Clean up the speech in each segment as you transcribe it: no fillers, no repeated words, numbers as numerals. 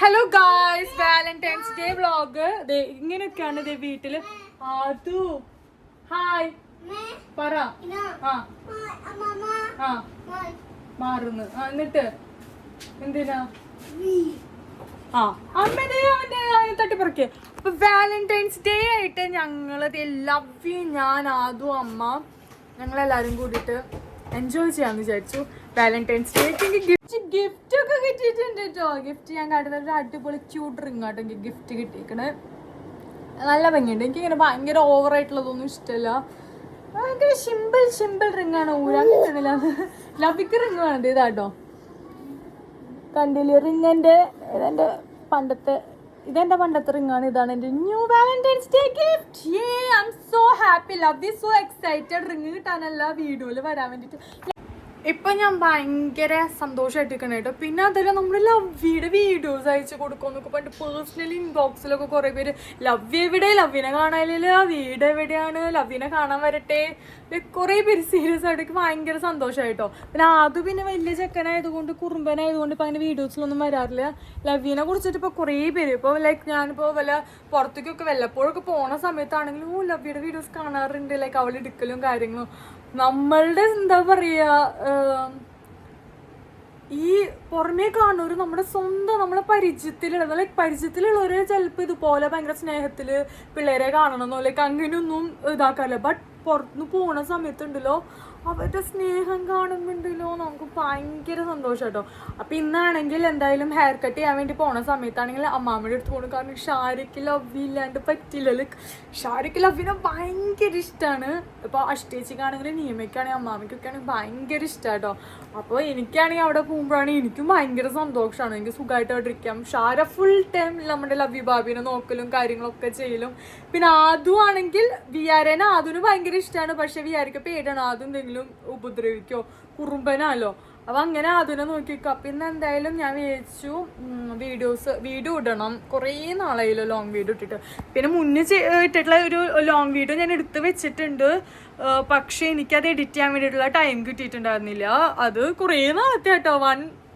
Hello guys, Valentine's day vlog ഇങ്ങനെയൊക്കെയാണ് ഇതേ വീട്ടില്. ആദു ഹായ് പറ. ആ മാറുന്നു. എന്നിട്ട് എന്തിനാ അമ്മേനെ അവന്റെ തട്ടിപ്പറക്ക്. അപ്പൊ വാലന്റൈൻസ് ഡേ ആയിട്ട് ഞങ്ങളത് ലവ് യു, ഞാൻ ആദു അമ്മ ഞങ്ങളെല്ലാരും കൂടിയിട്ട് എൻജോയ് ചെയ്യാന്ന് വിചാരിച്ചു. വാലന്റൈൻസ് ഡേക്ക് എനിക്ക് ഗിഫ്റ്റ് ഒക്കെ കിട്ടിയിട്ടുണ്ട് കേട്ടോ. ഗിഫ്റ്റ് ഞാൻ കാട്ടുന്ന ഒരു അടിപൊളി ക്യൂട്ട് റിങ് ആട്ടോ എനിക്ക് ഗിഫ്റ്റ് കിട്ടിയിരിക്കണേ. നല്ല ഭംഗിയുണ്ട്. എനിക്കിങ്ങനെ ഭയങ്കര ഓവറായിട്ടുള്ളതൊന്നും ഇഷ്ടമല്ല. ഭയങ്കര സിമ്പിൾ റിങ് ആണ്. ഊരാൻ കിട്ടുന്നില്ല. ലവിക്ക് റിങ് വേണ്ടത് ഇതാട്ടോ. കണ്ടില്ലേ റിങ്ങിന്റെ ഇതെന്റെ പണ്ടത്തെ റിങ്ങാണ്. ഇതാണ് എന്റെ new Valentine's day gift. I am so happy. Love is so excited. Ring കിട്ടാനല്ല വീഡിയോയിൽ വരാൻ വേണ്ടിട്ട്. ഇപ്പൊ ഞാൻ ഭയങ്കര സന്തോഷമായിട്ടിരിക്കണം കേട്ടോ. പിന്നെ അതല്ല നമ്മൾ ലവ്വിയുടെ വീഡിയോസ് അയച്ചു കൊടുക്കുമെന്നൊക്കെ പറഞ്ഞിട്ട് പേഴ്സണലി ഇൻബോക്സിലൊക്കെ കുറെ പേര് ലവ് എവിടെ, ലവ്വിനെ കാണാനില്ല, വീട് എവിടെയാണ്, ലവ്വിനെ കാണാൻ വരട്ടെ, കുറെ പേര് സീരിയസ് ആയിട്ട് ഭയങ്കര സന്തോഷമായിട്ടോ. പിന്നെ അത് പിന്നെ വലിയ ചെക്കനായതുകൊണ്ട് കുറുമ്പനായതുകൊണ്ട് ഇപ്പൊ അങ്ങനെ വീഡിയോസിലൊന്നും വരാറില്ല. ലവ്വിനെ കുറിച്ചിട്ട് ഇപ്പൊ കുറെ പേര് ഇപ്പൊ ലൈക്ക് ഞാനിപ്പോ വല്ല പുറത്തേക്കൊക്കെ വല്ലപ്പോഴൊക്കെ പോണ സമയത്താണെങ്കിലും ലവ്വിയുടെ വീഡിയോസ് കാണാറുണ്ട്. ലൈക്ക് അവൾ എടുക്കലും കാര്യങ്ങളും. നമ്മളുടെ എന്താ പറയാ, ഈ പുറമേ കാണുന്നവര് നമ്മുടെ സ്വന്തം നമ്മളെ പരിചയത്തിലുള്ള ലൈക്ക് പരിചയത്തിലുള്ളവര് ചിലപ്പോൾ ഇതുപോലെ ഭയങ്കര സ്നേഹത്തില് പിള്ളേരെ കാണണമെന്നോ ലൈക്ക് അങ്ങനെയൊന്നും ഇതാക്കാറില്ല. ബട്ട് പുറത്തുനിന്ന് പോണ സമയത്തുണ്ടല്ലോ അവരുടെ സ്നേഹം കാണുന്നുണ്ടല്ലോ നമുക്ക് ഭയങ്കര സന്തോഷം കേട്ടോ. അപ്പം ഇന്നാണെങ്കിൽ എന്തായാലും ഹെയർ കട്ട് ചെയ്യാൻ വേണ്ടി പോണ സമയത്താണെങ്കിൽ അമ്മാമ്മയുടെ അടുത്ത് പോകണം. കാരണം ഷാരിക്ക് ലവ് ഇല്ലാണ്ട് പറ്റില്ല. ലൈക്ക് ഷാരിക്ക് ലവിനെ ഭയങ്കര ഇഷ്ടമാണ്. ഇപ്പോൾ അഷ്ടേച്ചിക്കാണെങ്കിലും നിയമയ്ക്കാണെങ്കിൽ അമ്മാമ്മയ്ക്കൊക്കെ ആണെങ്കിൽ ഭയങ്കര ഇഷ്ടമാണ് കേട്ടോ. അപ്പോൾ എനിക്കാണെങ്കിൽ അവിടെ പോകുമ്പോഴാണ് എനിക്കും ഭയങ്കര സന്തോഷമാണ്. എനിക്ക് സുഖമായിട്ട് അവിടെ ഇരിക്കാം. ഷാര ഫുൾ ടൈം നമ്മുടെ ലവ്വി ബാബിനെ നോക്കലും കാര്യങ്ങളൊക്കെ ചെയ്യലും. പിന്നെ ആദു ആണെങ്കിൽ വിയാരേനെ ആദുവിന് ഭയങ്കര ഇഷ്ടമാണ്. പക്ഷെ വിയാരിക്ക് പേടാണ് ആദ്യം എന്തെങ്കിലും ഉപദ്രവിക്കോ, കുറുമ്പനാലോ. അപ്പൊ അങ്ങനെ അതിനെ നോക്കിക്കോ. അപ്പൊ ഇന്ന് എന്തായാലും ഞാൻ വിചാരിച്ചു വീഡിയോ ഇടണം. കുറേ നാളായല്ലോ ലോങ് വീഡിയോ ഇട്ടിട്ട്. പിന്നെ മുന്നേ ഇട്ടിട്ടുള്ള ഒരു ലോങ് വീഡിയോ ഞാൻ എടുത്ത് വെച്ചിട്ടുണ്ട്. പക്ഷെ എനിക്കത് എഡിറ്റ് ചെയ്യാൻ വേണ്ടിയിട്ടുള്ള ടൈം കിട്ടിയിട്ടുണ്ടായിരുന്നില്ല. അത് കുറേ നാളത്തെ കേട്ടോ.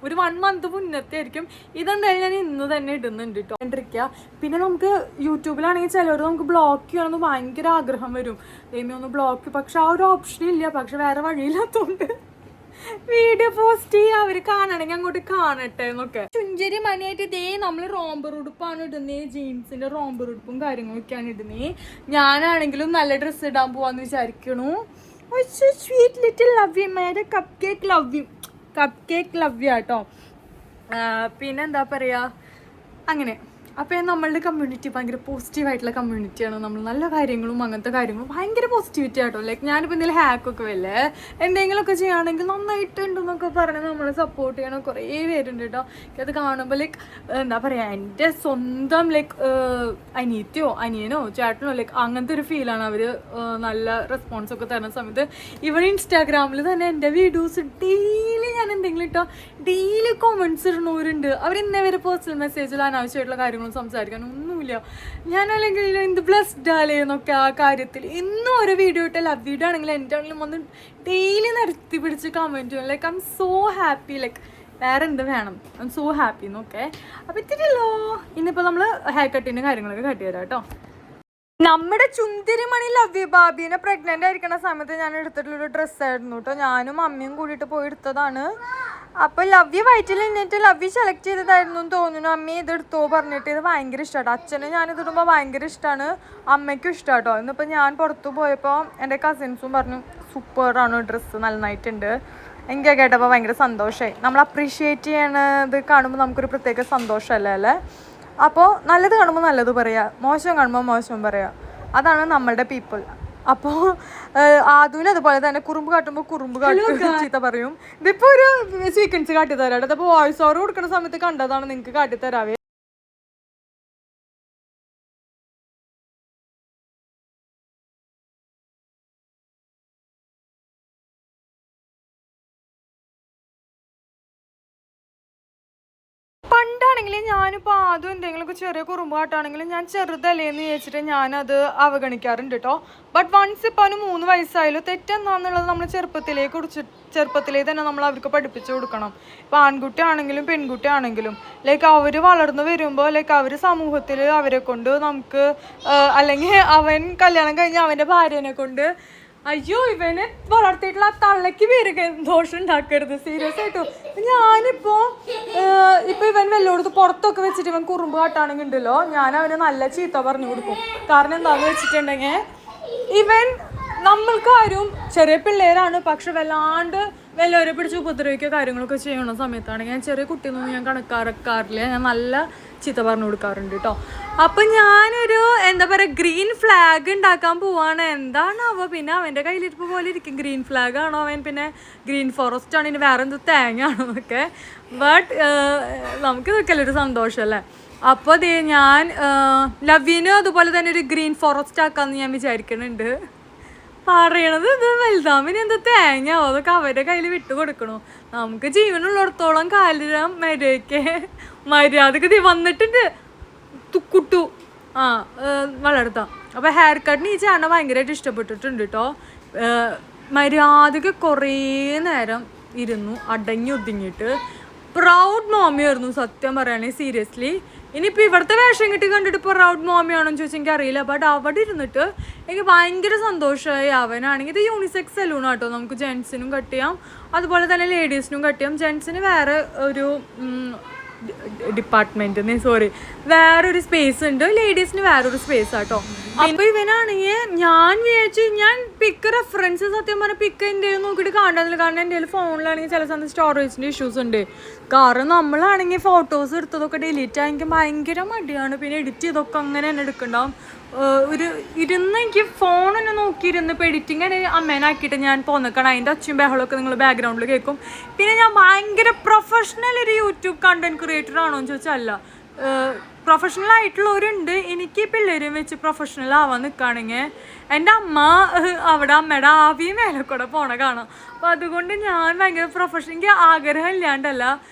ഒരു 1 മന്ത് മുന്നത്തെ ആയിരിക്കും. ഇതെന്തായാലും ഞാൻ ഇന്ന് തന്നെ ഇടുന്നുണ്ട് കേട്ടോ. കണ്ടിരിക്കുക. പിന്നെ നമുക്ക് യൂട്യൂബിലാണെങ്കിൽ ചിലർ നമുക്ക് ബ്ലോക്ക് ചെയ്യണമെന്ന് ഭയങ്കര ആഗ്രഹം വരും. ദൈവമേ ഒന്ന് ബ്ലോക്ക്, പക്ഷെ ആ ഒരു ഓപ്ഷൻ ഇല്ല. പക്ഷെ വേറെ വഴിയില്ലാത്തതുകൊണ്ട് വീഡിയോ പോസ്റ്റ് ചെയ്യുക. അവർ കാണണമെങ്കിൽ അങ്ങോട്ട് കാണട്ടെ എന്നൊക്കെ. ചുഞ്ചരി മണിയായിട്ട് ഇതേ നമ്മൾ റോംബർ ഉടുപ്പാണ് ഇടുന്നത്. ജീൻസിന്റെ റോംബർ ഉടുപ്പും കാര്യങ്ങളൊക്കെയാണ് ഇടുന്നത്. ഞാനാണെങ്കിലും നല്ല ഡ്രസ്സ് ഇടാൻ പോവാന്ന് വിചാരിക്കണു. സ്വീറ്റ് ലിറ്റിൽ ലവ് യു, മേരെ കപ്പ് കേക്ക് ലവ് യു കേട്ടോ. പിന്നെ എന്താ പറയാ അങ്ങനെ. അപ്പോൾ നമ്മളുടെ കമ്മ്യൂണിറ്റി ഭയങ്കര പോസിറ്റീവായിട്ടുള്ള കമ്മ്യൂണിറ്റിയാണ്. നമ്മൾ നല്ല കാര്യങ്ങളും അങ്ങനത്തെ കാര്യങ്ങളും ഭയങ്കര പോസിറ്റിവിറ്റി ആട്ടോ. ലൈക്ക് ഞാനിപ്പോൾ എന്തെങ്കിലും ഹാക്കൊക്കെ വല്ലേ എന്തെങ്കിലുമൊക്കെ ചെയ്യുകയാണെങ്കിൽ നന്നായിട്ടുണ്ടെന്നൊക്കെ പറഞ്ഞ് നമ്മളെ സപ്പോർട്ട് ചെയ്യണം കുറേ പേരുണ്ട് കേട്ടോ. അത് കാണുമ്പോൾ ലൈക്ക് എന്താ പറയുക, എൻ്റെ സ്വന്തം ലൈക്ക് അനിയനോ ചേട്ടനോ ലൈക്ക് അങ്ങനത്തെ ഒരു ഫീലാണ്. അവർ നല്ല റെസ്പോൺസൊക്കെ തരുന്ന സമയത്ത് ഇവിടെ ഇൻസ്റ്റാഗ്രാമിൽ തന്നെ എൻ്റെ വീഡിയോസ് ഡെയിലി ഞാൻ എന്തെങ്കിലും ഇട്ടോ ഡെയിലി കോമൻറ്റ്സ് ഇടുന്നവരുണ്ട്. അവർ ഇന്നേ വരെ പേഴ്സണൽ മെസ്സേജിൽ അനാവശ്യമായിട്ടുള്ള കാര്യങ്ങൾ സംസാരിക്കാൻ ഒന്നുമില്ല. ഞാൻ അല്ലെങ്കിൽ എന്ത് ബ്ലസ്ഡ് ആലേ എന്നൊക്കെ ആ കാര്യത്തിൽ ഇന്നും ഒരു വീഡിയോ ഇട്ട ലവ് വീഡിയോ ആണെങ്കിൽ എൻ്റെ ആണെങ്കിലും വന്ന് ഡെയിലി നിരത്തി പിടിച്ച് കമൻറ്റ് ചെയ്യും. Like I'm so happy. Like വേറെ എന്ത് വേണം, ഐ എം സോ ഹാപ്പി എന്നൊക്കെ. അപ്പം ഇത്തിരിയല്ലോ ഇന്നിപ്പോൾ നമ്മൾ ഹെയർ കട്ടിൻ്റെ കാര്യങ്ങളൊക്കെ കട്ട് ചെയ്തരാം കേട്ടോ. നമ്മുടെ ചുന്തിരിമണി ലവ്വി ബാബീനെ പ്രഗ്നൻ്റ് ആയിരിക്കുന്ന സമയത്ത് ഞാൻ എടുത്തിട്ടുള്ളൊരു ഡ്രസ്സായിരുന്നു കേട്ടോ. ഞാനും അമ്മയും കൂടിയിട്ട് പോയി എടുത്തതാണ്. അപ്പോൾ ലവ്വി വയറ്റിൽ നിന്നിട്ട് ലവ്വി സെലക്ട് ചെയ്തതായിരുന്നു എന്ന് തോന്നുന്നു. അമ്മ ഇതെടുത്തോ പറഞ്ഞിട്ട്. ഇത് ഭയങ്കര ഇഷ്ടമാട്ടോ. അച്ഛന് ഞാനിതിടുമ്പോൾ ഭയങ്കര ഇഷ്ടമാണ്, അമ്മയ്ക്കും ഇഷ്ടമാട്ടോ. ഇന്നിപ്പോൾ ഞാൻ പുറത്ത് പോയപ്പോൾ എൻ്റെ കസിൻസും പറഞ്ഞു സൂപ്പറാണ് ഡ്രസ്സ്, നന്നായിട്ടുണ്ട്. എനിക്ക് കേട്ടപ്പോൾ ഭയങ്കര സന്തോഷമായി. നമ്മൾ അപ്രീഷിയേറ്റ് ചെയ്യണത് കാണുമ്പോൾ നമുക്കൊരു പ്രത്യേക സന്തോഷമല്ലേ അല്ലേ. അപ്പോൾ നല്ലത് കാണുമ്പോൾ നല്ലത് പറയുക, മോശം കാണുമ്പോൾ മോശം പറയുക. അതാണ് നമ്മളുടെ പീപ്പിൾ. അപ്പോൾ ആദുവിന് അതുപോലെ തന്നെ കുറുമ്പ് കാട്ടുമ്പോൾ കുറുമ്പ് ചീത്ത പറയും. ഇതിപ്പോൾ ഒരു സീക്വൻസ് കാട്ടിത്തരാം. അപ്പോൾ വോയിസ് ഓവർ കൊടുക്കുന്ന സമയത്ത് കണ്ടതാണ്, നിങ്ങൾക്ക് കാട്ടിത്തരാവേ. ആണെങ്കിൽ ഞാനിപ്പോൾ ആദ്യം എന്തെങ്കിലുമൊക്കെ ചെറിയ കുറുമ്പാട്ടാണെങ്കിലും ഞാൻ ചെറുതല്ലേന്ന് ചോദിച്ചിട്ട് ഞാനത് അവഗണിക്കാറുണ്ട് കേട്ടോ. ബട്ട് വൺസ് ഇപ്പോൾ അവന് 3 വയസ്സായാലും തെറ്റെന്താണെന്നുള്ളത് നമ്മൾ ചെറുപ്പത്തിലേ തന്നെ നമ്മൾ അവർക്ക് പഠിപ്പിച്ചു കൊടുക്കണം. ഇപ്പോൾ ആൺകുട്ടി ആണെങ്കിലും പെൺകുട്ടി ആണെങ്കിലും ലൈക്ക് അവർ വളർന്നു വരുമ്പോൾ ലൈക്ക് അവർ സമൂഹത്തിൽ അവരെ കൊണ്ട് നമുക്ക് അല്ലെങ്കിൽ അവൻ കല്യാണം കഴിഞ്ഞ് അവൻ്റെ ഭാര്യനെ കൊണ്ട് അയ്യോ ഇവനെ വളർത്തിയിട്ടുള്ള ആ തള്ളയ്ക്ക് പേര് ദോഷം ഉണ്ടാക്കരുത്, സീരിയസ് ആയിട്ടും. ഞാനിപ്പോ ഇവൻ വല്ലോടത്ത് പുറത്തൊക്കെ വെച്ചിട്ട് ഇവൻ കുറുമ്പ് കാട്ടാണെങ്കിൽ ഉണ്ടല്ലോ, ഞാൻ അവന് നല്ല ചീത്ത പറഞ്ഞു കൊടുക്കും. കാരണം എന്താന്ന് വെച്ചിട്ടുണ്ടെങ്കിൽ ഇവൻ നമ്മൾക്കാരും ചെറിയ പിള്ളേരാണ്, പക്ഷെ വല്ലവരെ പിടിച്ച് ഉപദ്രവിക്കുക കാര്യങ്ങളൊക്കെ ചെയ്യണ സമയത്താണെങ്കിൽ ഞാൻ ചെറിയ കുട്ടിയൊന്നും ഞാൻ കണക്കാക്കാറില്ല, ഞാൻ നല്ല ചീത്ത പറഞ്ഞു കൊടുക്കാറുണ്ട് കേട്ടോ. അപ്പം ഞാനൊരു എന്താ പറയുക ഗ്രീൻ ഫ്ലാഗ് ഉണ്ടാക്കാൻ പോവാണ്. എന്താണാവോ, പിന്നെ അവൻ്റെ കയ്യിലിരിപ്പ് പോലെ ഇരിക്കും. ഗ്രീൻ ഫ്ലാഗ് ആണോ അവൻ, പിന്നെ ഗ്രീൻ ഫോറസ്റ്റ് ആണ്, ഇനി വേറെ എന്ത് തേങ്ങ ആണോ എന്നൊക്കെ. ബട്ട് നമുക്കിതൊക്കെയല്ലേ ഒരു സന്തോഷമല്ലേ. അപ്പോൾ അതേ ഞാൻ ലവ്വിനും അതുപോലെ തന്നെ ഒരു ഗ്രീൻ ഫോറസ്റ്റ് ആക്കാമെന്ന് ഞാൻ വിചാരിക്കുന്നുണ്ട്. പറയണത് ഇത് വലുതാമിന് എന്താ തേങ്ങയോ അതൊക്കെ അവരുടെ കയ്യിൽ വിട്ടു കൊടുക്കണോ. നമുക്ക് ജീവനുള്ളിടത്തോളം കാലം മര്യാദക്ക് വന്നിട്ടുണ്ട് തുക്കുട്ടു വളർത്താം. അപ്പോൾ ഹെയർ കട്ടിന് ഈ ചേട്ടനെ ഭയങ്കരമായിട്ട് ഇഷ്ടപ്പെട്ടിട്ടുണ്ട് കേട്ടോ. മര്യാദക്ക് കുറേ നേരം ഇരുന്നു അടങ്ങി ഒതുങ്ങിയിട്ട്. പ്രൗഡ് മോമിയായിരുന്നു സത്യം പറയുകയാണെങ്കിൽ, സീരിയസ്ലി. ഇനിയിപ്പോൾ ഇവിടുത്തെ വേഷം കിട്ടി കണ്ടിട്ട് ഇപ്പോൾ പ്രൗഡ് മോമിയാണെന്ന് ചോദിച്ചാൽ എനിക്കറിയില്ല. ബട്ട് അവിടെ ഇരുന്നിട്ട് എനിക്ക് ഭയങ്കര സന്തോഷമായി. അവനാണെങ്കിൽ ഇത് യൂണിസെക്സ് സലൂൺ ആട്ടോ, നമുക്ക് ജെൻസിനും കട്ട് ചെയ്യാം അതുപോലെ തന്നെ ലേഡീസിനും കട്ട് ചെയ്യാം. ജെൻസിന് വേറെ ഒരു വേറൊരു സ്പേസ് ഉണ്ട്, ലേഡീസിന് വേറൊരു സ്പേസ് ആട്ടോ. അപ്പൊ ഇവനാണെങ്കിൽ ഞാൻ വിചാരിച്ചു ഞാൻ പിക്ക് റെഫറൻസ് സത്യം പറഞ്ഞാൽ പിക്ക് എൻ്റെ നോക്കിയിട്ട് കാണുന്നില്ല. കാരണം എൻ്റെ ഫോണിലാണെങ്കിൽ ചില സമയത്ത് സ്റ്റോറേജിൻ്റെ ഇഷ്യൂസ് ഉണ്ട്. കാരണം നമ്മളാണെങ്കിൽ ഫോട്ടോസ് എടുത്തതൊക്കെ ഡിലീറ്റ് ആയി എനിക്ക് ഭയങ്കര മടിയാണ്. പിന്നെ എഡിറ്റ് ചെയ്തൊക്കെ അങ്ങനെ തന്നെ എടുക്കണ്ടാവും. എനിക്ക് ഫോണൊന്ന് നോക്കിയിരുന്ന് ഇപ്പോൾ എഡിറ്റിംഗ് അമ്മേനാക്കിയിട്ട് ഞാൻ പോന്നിക്കണം. അതിൻ്റെ ഒച്ചയും ബഹളമൊക്കെ നിങ്ങൾ ബാക്ക്ഗ്രൗണ്ടിൽ കേൾക്കും. പിന്നെ ഞാൻ ഭയങ്കര പ്രൊഫഷണൽ ഒരു യൂട്യൂബ് കണ്ടന്റ് ക്രിയേറ്റർ ആണോ എന്ന് ചോദിച്ചാൽ അല്ല. പ്രൊഫഷണൽ ആയിട്ടുള്ളവരുണ്ട്. എനിക്ക് പിള്ളേരും വെച്ച് പ്രൊഫഷണൽ ആവാൻ നിൽക്കുകയാണെങ്കിൽ എൻ്റെ അമ്മ അവിടെ അമ്മയുടെ ആവിയും മേലെ കൂടെ പോണ കാണാം. അപ്പോൾ അതുകൊണ്ട് ഞാൻ ഭയങ്കര പ്രൊഫഷണൽ, എനിക്ക് ആഗ്രഹം ഇല്ലാണ്ടല്ല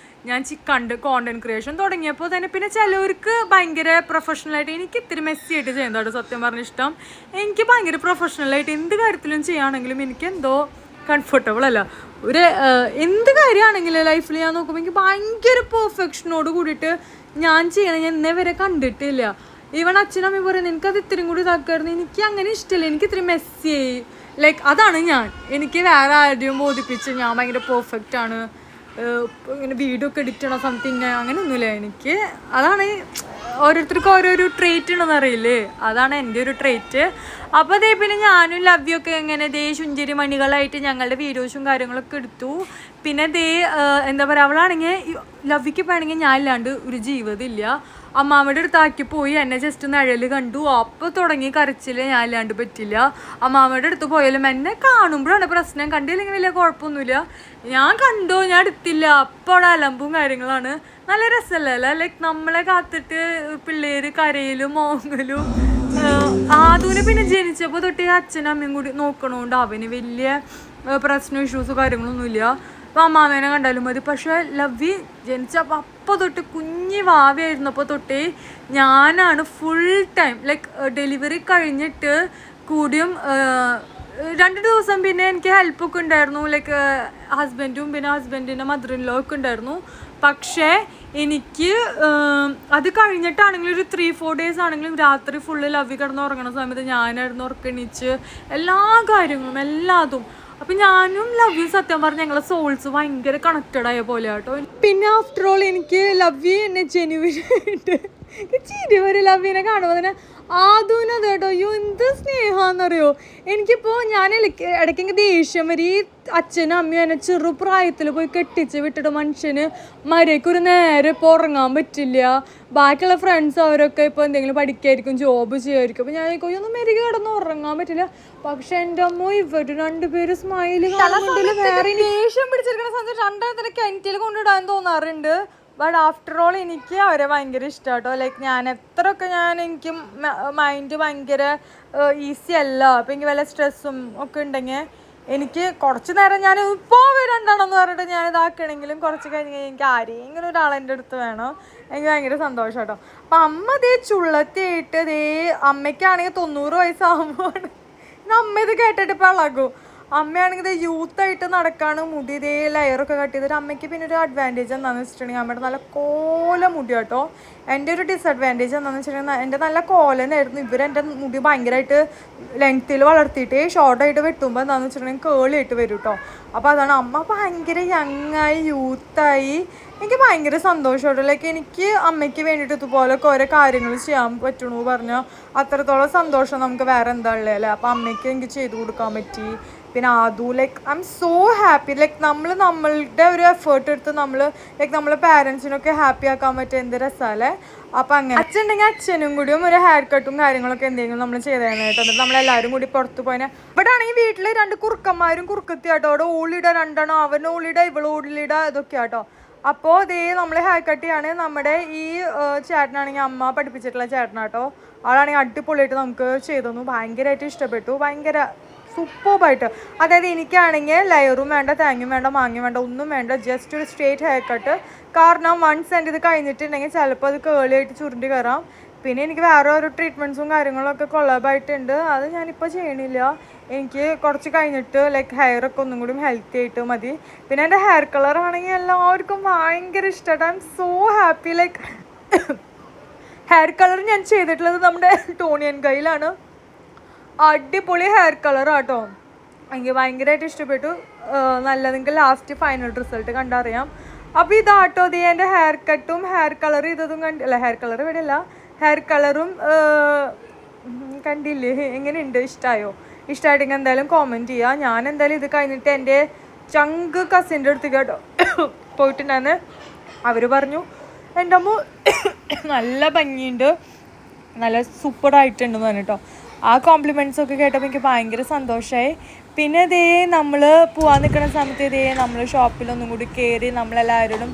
ഞാൻ കോണ്ടന്റ് ക്രിയേഷൻ തുടങ്ങിയപ്പോൾ തന്നെ. പിന്നെ ചിലവർക്ക് ഭയങ്കര പ്രൊഫഷണലായിട്ട്, എനിക്ക് ഇത്തിരി മെസ്സി ആയിട്ട് ചെയ്യുന്നതാണ് സത്യം പറഞ്ഞ ഇഷ്ടം. എനിക്ക് ഭയങ്കര പ്രൊഫഷണലായിട്ട് എന്ത് കാര്യത്തിലും ചെയ്യുകയാണെങ്കിലും എനിക്ക് എന്തോ കംഫർട്ടബിൾ അല്ല. എന്ത് കാര്യമാണെങ്കിലും ലൈഫിൽ ഞാൻ നോക്കുമ്പോൾ എനിക്ക് ഭയങ്കര പെർഫെക്ഷനോട് കൂടിയിട്ട് ഞാൻ ചെയ്യണം. ഞാൻ ഇന്നേ വരെ കണ്ടിട്ടില്ല. ഈവൺ അച്ഛനമ്മ പറയുന്നത് എനിക്കത് ഇത്രയും കൂടി ഇതാക്കായിരുന്നു. എനിക്ക് അങ്ങനെ ഇഷ്ടമില്ല, എനിക്ക് ഇത്രയും മെസ്സിയായി. ലൈക്ക് അതാണ് ഞാൻ. എനിക്ക് വേറെ ആരെയും ബോധിപ്പിച്ച് ഞാൻ ഭയങ്കര പെർഫെക്റ്റ് ആണ്, ഇങ്ങനെ വീഡിയോ ഒക്കെ എഡിറ്റ് ചെയ്യണ സംതിങ് അങ്ങനെയൊന്നുമില്ല എനിക്ക്. അതാണ് ഓരോരുത്തർക്കും ഓരോരോ ട്രേറ്റ് ഉണ്ടെന്ന് അറിയില്ലേ, അതാണ് എൻ്റെ ഒരു ട്രേറ്റ്. അപ്പോൾ അതേ പിന്നെ ഞാനും ലവ്യൊക്കെ ഇങ്ങനെ ശുഞ്ചരി മണികളായിട്ട് ഞങ്ങളുടെ വീഡിയോസും കാര്യങ്ങളൊക്കെ എടുത്തു. പിന്നെ എന്താ പറയുക, അവളാണെങ്കിൽ ലവ്വിക്ക് പോയാണെങ്കിൽ ഞാൻ ഇല്ലാണ്ട് ഒരു ജീവിതം ഇല്ല. അമ്മാമ്മയുടെ അടുത്താക്കി പോയി എന്നെ ജസ്റ്റ് നിഴൽ കണ്ടു, അപ്പോൾ തുടങ്ങി കരച്ചിൽ, ഞാൻ ഇല്ലാണ്ട് പറ്റില്ല. അമ്മാമ്മയുടെ അടുത്ത് പോയാലും എന്നെ കാണുമ്പോഴാണ് പ്രശ്നം, കണ്ടില്ലെങ്കിൽ വലിയ കുഴപ്പമൊന്നുമില്ല. ഞാൻ കണ്ടോ ഞാൻ എടുത്തില്ല, അപ്പോൾ അവിടെ അലമ്പും കാര്യങ്ങളാണ്. നല്ല രസമല്ലേ, ലൈക്ക് നമ്മളെ കാത്തിട്ട് പിള്ളേർ കരയിലും മോങ്ങലും. ആദൂനെ പിന്നെ ജനിച്ചപ്പോൾ തൊട്ടേ അച്ഛനും അമ്മയും കൂടി നോക്കണോണ്ട് അവന് വലിയ പ്രശ്നം ഇഷ്യൂസ് കാര്യങ്ങളൊന്നുമില്ല. അപ്പോൾ അമ്മാവേനെ കണ്ടാലും മതി. പക്ഷേ ലവ്വി ജനിച്ചപ്പോൾ അപ്പോൾ തൊട്ട് കുഞ്ഞി വാവയായിരുന്നപ്പോൾ തൊട്ടേ ഞാനാണ് ഫുൾ ടൈം. ലൈക്ക് ഡെലിവറി കഴിഞ്ഞിട്ട് കൂടിയും 2 ദിവസം പിന്നെ എനിക്ക് ഹെൽപ്പൊക്കെ ഉണ്ടായിരുന്നു. ലൈക്ക് ഹസ്ബൻഡും പിന്നെ ഹസ്ബൻഡിൻ്റെ മദർ ഇൻ ലോ ഒക്കെ ഉണ്ടായിരുന്നു. പക്ഷേ എനിക്ക് അത് കഴിഞ്ഞിട്ടാണെങ്കിലും ഒരു 3-4 ഡേയ്സ് ആണെങ്കിലും രാത്രി ഫുള്ള് ലവ്വി കിടന്ന് ഉറങ്ങണ സമയത്ത് ഞാനായിരുന്നു ഉറക്കണിച്ച് എല്ലാ കാര്യങ്ങളും എല്ലാതും. അപ്പം ഞാനും ലവ്വി സത്യം പറഞ്ഞ ഞങ്ങളെ സോൾസ് ഭയങ്കര കണക്റ്റഡ് ആയ പോലെ കേട്ടോ. പിന്നെ ആഫ്റ്റർ ഓൾ എനിക്ക് ലവ്വി എന്നെ ജെനുവിനായിട്ട് ചിരി വരും ലവ്വിനെ കാണുമ്പോൾ തന്നെ. ആദൂനത് കേട്ടോ, അയ്യോ എന്ത് സ്നേഹമാണെന്നറിയോ. എനിക്കിപ്പോൾ ഞാൻ ഇടയ്ക്കെങ്കിൽ ദേഷ്യം വരെ ഈ അച്ഛനും അമ്മയും എന്നെ ചെറുപ്രായത്തിൽ പോയി കെട്ടിച്ച് വിട്ടിട്ട് മനുഷ്യന് മര്യാദയ്ക്കൊരു നേരെ ഇപ്പോൾ ഉറങ്ങാൻ പറ്റില്ല. ബാക്കിയുള്ള ഫ്രണ്ട്സ് അവരൊക്കെ ഇപ്പോൾ എന്തെങ്കിലും പഠിക്കായിരിക്കും, ജോബ് ചെയ്യുമായിരിക്കും. അപ്പോൾ ഞാൻ ഒന്നും മര്യാദ കിടന്ന് ഉറങ്ങാൻ പറ്റില്ല. പക്ഷെ എൻ്റെ അമ്മ ഇവർ 2 പേര് സ്മൈല് കാണുന്നുണ്ടല്ലോ. വേറെ ദേഷ്യം പിടിച്ചിരിക്കുന്ന സമയത്ത് 2 കിണറ്റിൽ കൊണ്ടിടാൻ തോന്നാറുണ്ട്. ബട്ട് ആഫ്റ്റർ ഓൾ എനിക്ക് അവരെ ഭയങ്കര ഇഷ്ടമാട്ടോ. ലൈക്ക് ഞാൻ എത്രയൊക്കെ എനിക്ക് മൈൻഡ് ഭയങ്കര ഈസി അല്ല. അപ്പോൾ എനിക്ക് വല്ല സ്ട്രെസ്സും ഒക്കെ ഉണ്ടെങ്കിൽ എനിക്ക് കുറച്ച് നേരം ഞാൻ ഇപ്പോൾ വരണ്ടാണെന്ന് പറഞ്ഞിട്ട് ഞാൻ ഇതാക്കണമെങ്കിലും കുറച്ച് കഴിഞ്ഞ് എനിക്ക് ആരെങ്കിലും ഒരാളെൻ്റെ അടുത്ത് വേണം. എനിക്ക് ഭയങ്കര സന്തോഷം കേട്ടോ. അപ്പം അമ്മ ദേ ചുള്ളത്തിയിട്ട് ദേ അമ്മയ്ക്കാണെങ്കിൽ 90 വയസ്സാകുമ്പോൾ അമ്മ ഇത് കേട്ടിട്ട് ഇപ്പം ഇളകും. അമ്മയാണെങ്കിൽ ഇത് യൂത്തായിട്ട് നടക്കാണ്, മുടി ഇതേ ലെയറൊക്കെ കട്ട് ചെയ്തിട്ട്. അമ്മയ്ക്ക് പിന്നെ ഒരു അഡ്വാൻറ്റേജ് എന്താണെന്ന് വെച്ചിട്ടുണ്ടെങ്കിൽ അമ്മയുടെ നല്ല കോല മുടി കേട്ടോ. എൻ്റെ ഒരു ഡിസഡ്വാൻറ്റേജ് എന്താണെന്ന് വെച്ചിട്ടുണ്ടെങ്കിൽ എൻ്റെ നല്ല കോലനായിരുന്നു. ഇവരെൻ്റെ മുടി ഭയങ്കരമായിട്ട് ലെങ്ത്തിൽ വളർത്തിയിട്ട് ഷോർട്ടായിട്ട് വെട്ടുമ്പോൾ എന്താണെന്ന് വെച്ചിട്ടുണ്ടെങ്കിൽ കേളിയായിട്ട് വരും കേട്ടോ. അപ്പോൾ അതാണ് അമ്മ ഭയങ്കര യങ്ങായി യൂത്തായി. എനിക്ക് ഭയങ്കര സന്തോഷമുണ്ട്. ലൈക്ക് എനിക്ക് അമ്മയ്ക്ക് വേണ്ടിയിട്ട് ഇതുപോലൊക്കെ ഓരോ കാര്യങ്ങൾ ചെയ്യാൻ പറ്റണു പറഞ്ഞാൽ അത്രത്തോളം സന്തോഷം നമുക്ക് വേറെ എന്താ ഉള്ളത് അല്ലേ. അപ്പോൾ അമ്മയ്ക്ക് എനിക്ക് ചെയ്തു കൊടുക്കാൻ പറ്റി. പിന്നെ ആദു like I'm so happy. Like നമ്മളുടെ ഒരു എഫേർട്ട് എടുത്ത് ലൈക്ക് നമ്മളെ പാരൻസിനൊക്കെ ഹാപ്പി ആക്കാൻ പറ്റുക എന്ത് രസമല്ലേ. അപ്പം അങ്ങനെ അച്ഛൻ ഉണ്ടെങ്കിൽ അച്ഛനും കൂടിയും ഒരു ഹെയർ കട്ടും കാര്യങ്ങളൊക്കെ എന്തെങ്കിലും നമ്മൾ ചെയ്തേനായിട്ട്. എന്നിട്ട് നമ്മളെല്ലാവരും കൂടി പുറത്ത് പോയിനെ. ഇവിടെ ആണെങ്കിൽ വീട്ടിൽ 2 കുറുക്കന്മാരും കുറുക്കത്തി കേട്ടോ. അവിടെ ഓളിട 2 അവൻ ഓളിട ഇവൾ ഓളിട ഇതൊക്കെ കേട്ടോ. അപ്പോൾ ഇതേ നമ്മൾ ഹെയർ കട്ട് ചെയ്യാണ്. നമ്മുടെ ഈ ചേട്ടനാണെങ്കിൽ അമ്മ പഠിപ്പിച്ചിട്ടുള്ള ചേട്ടനാട്ടോ. ആളാണെങ്കിൽ അടിപൊളിയായിട്ട് നമുക്ക് ചെയ്തു തന്നു. ഭയങ്കരമായിട്ട് ഇഷ്ടപ്പെട്ടു. ഭയങ്കര സൂപ്പർബായിട്ട്. അതായത് എനിക്കാണെങ്കിൽ ലെയറും വേണ്ട, തേങ്ങയും വേണ്ട, മാങ്ങയും വേണ്ട, ഒന്നും വേണ്ട. ജസ്റ്റ് ഒരു സ്ട്രേറ്റ് ഹെയർ കട്ട്. കാരണം വൺസ് എൻ്റെ ഇത് കഴിഞ്ഞിട്ടുണ്ടെങ്കിൽ ചിലപ്പോൾ അത് കേളിയായിട്ട് ചുരുണ്ടി കയറാം. പിന്നെ എനിക്ക് വേറെ ഓരോ ട്രീറ്റ്മെൻറ്റ്സും കാര്യങ്ങളൊക്കെ കൊളാബായിട്ടുണ്ട്. അത് ഞാനിപ്പോൾ ചെയ്യണില്ല. എനിക്ക് കുറച്ച് കഴിഞ്ഞിട്ട് ലൈക്ക് ഹെയറൊക്കെ ഒന്നും കൂടി ഹെൽത്തി ആയിട്ട് മതി. പിന്നെ എൻ്റെ ഹെയർ കളർ ആണെങ്കിൽ എല്ലാവർക്കും ഭയങ്കര ഇഷ്ടമായിട്ട്. I'm so happy. Like hair colour ഞാൻ ചെയ്തിട്ടുള്ളത് നമ്മുടെ ടോണിയൻ കയ്യിലാണ്. അടിപൊളി ഹെയർ കളറാട്ടോ. എനിക്ക് ഭയങ്കരമായിട്ട് ഇഷ്ടപ്പെട്ടു. നിങ്ങൾക്ക് ലാസ്റ്റ് ഫൈനൽ റിസൾട്ട് കണ്ടറിയാം. അപ്പോൾ ഇതാട്ടോ ഇത് എൻ്റെ ഹെയർ കട്ടും ഹെയർ കളർ ഇതും അല്ല ഹെയർ കളർ ഇവിടെ അല്ല, ഹെയർ കളറും കണ്ടില്ലേ എങ്ങനെയുണ്ട്? ഇഷ്ടമായോ? ഇഷ്ടമായിട്ടെങ്കിൽ എന്തായാലും കോമെൻറ്റ് ചെയ്യുക. ഞാൻ എന്തായാലും ഇത് കഴിഞ്ഞിട്ട് എൻ്റെ ചങ്ക് കസിൻ്റെ അടുത്ത് കേട്ടോ പോയിട്ടുണ്ടായിരുന്നു. അവർ പറഞ്ഞു എൻ്റെ അമ്മ നല്ല ഭംഗിയുണ്ട്, നല്ല സൂപ്പറായിട്ടുണ്ടെന്ന് പറഞ്ഞിട്ടോ. ആ കോംപ്ലിമെൻറ്റ്സ് ഒക്കെ കേട്ടപ്പോൾ എനിക്ക് ഭയങ്കര സന്തോഷമായി. പിന്നെ ഇതേ നമ്മൾ പോകാൻ നിൽക്കുന്ന സമയത്ത് ഇതേ നമ്മൾ ഷോപ്പിലൊന്നും കൂടി കയറി നമ്മളെല്ലാവരോടും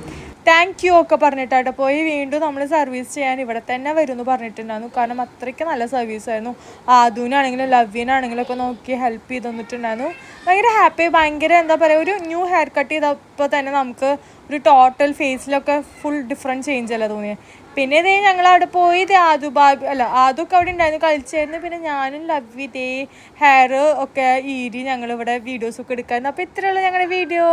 താങ്ക് യു ഒക്കെ പറഞ്ഞിട്ടായിട്ട് പോയി. വീണ്ടും നമ്മൾ സർവീസ് ചെയ്യാൻ ഇവിടെ തന്നെ വരുമെന്ന് പറഞ്ഞിട്ടുണ്ടായിരുന്നു. കാരണം അത്രയ്ക്ക് നല്ല സർവീസായിരുന്നു. ആദൂനാണെങ്കിലും ലവ്യനാണെങ്കിലും ഒക്കെ നോക്കി ഹെൽപ്പ് ചെയ്ത് തന്നിട്ടുണ്ടായിരുന്നു. ഭയങ്കര ഹാപ്പി. ഭയങ്കര എന്താ പറയുക, ഒരു ന്യൂ ഹെയർ കട്ട് ചെയ്തപ്പോൾ തന്നെ നമുക്ക് ഒരു ടോട്ടൽ ഫേസിലൊക്കെ ഫുൾ ഡിഫറൻറ്റ് ചേഞ്ച് അല്ല തോന്നിയത്. പിന്നെ ഇതേ ഞങ്ങൾ അവിടെ പോയി ആദൊക്കെ അവിടെ ഉണ്ടായിരുന്നു, കളിച്ചായിരുന്നു. പിന്നെ ഞാനും ലവ്വി ഇതേ ഹെയർ ഒക്കെ ഈരി ഞങ്ങളിവിടെ വീഡിയോസൊക്കെ എടുക്കായിരുന്നു. അപ്പോൾ ഇത്രയുള്ള ഞങ്ങളുടെ വീഡിയോ.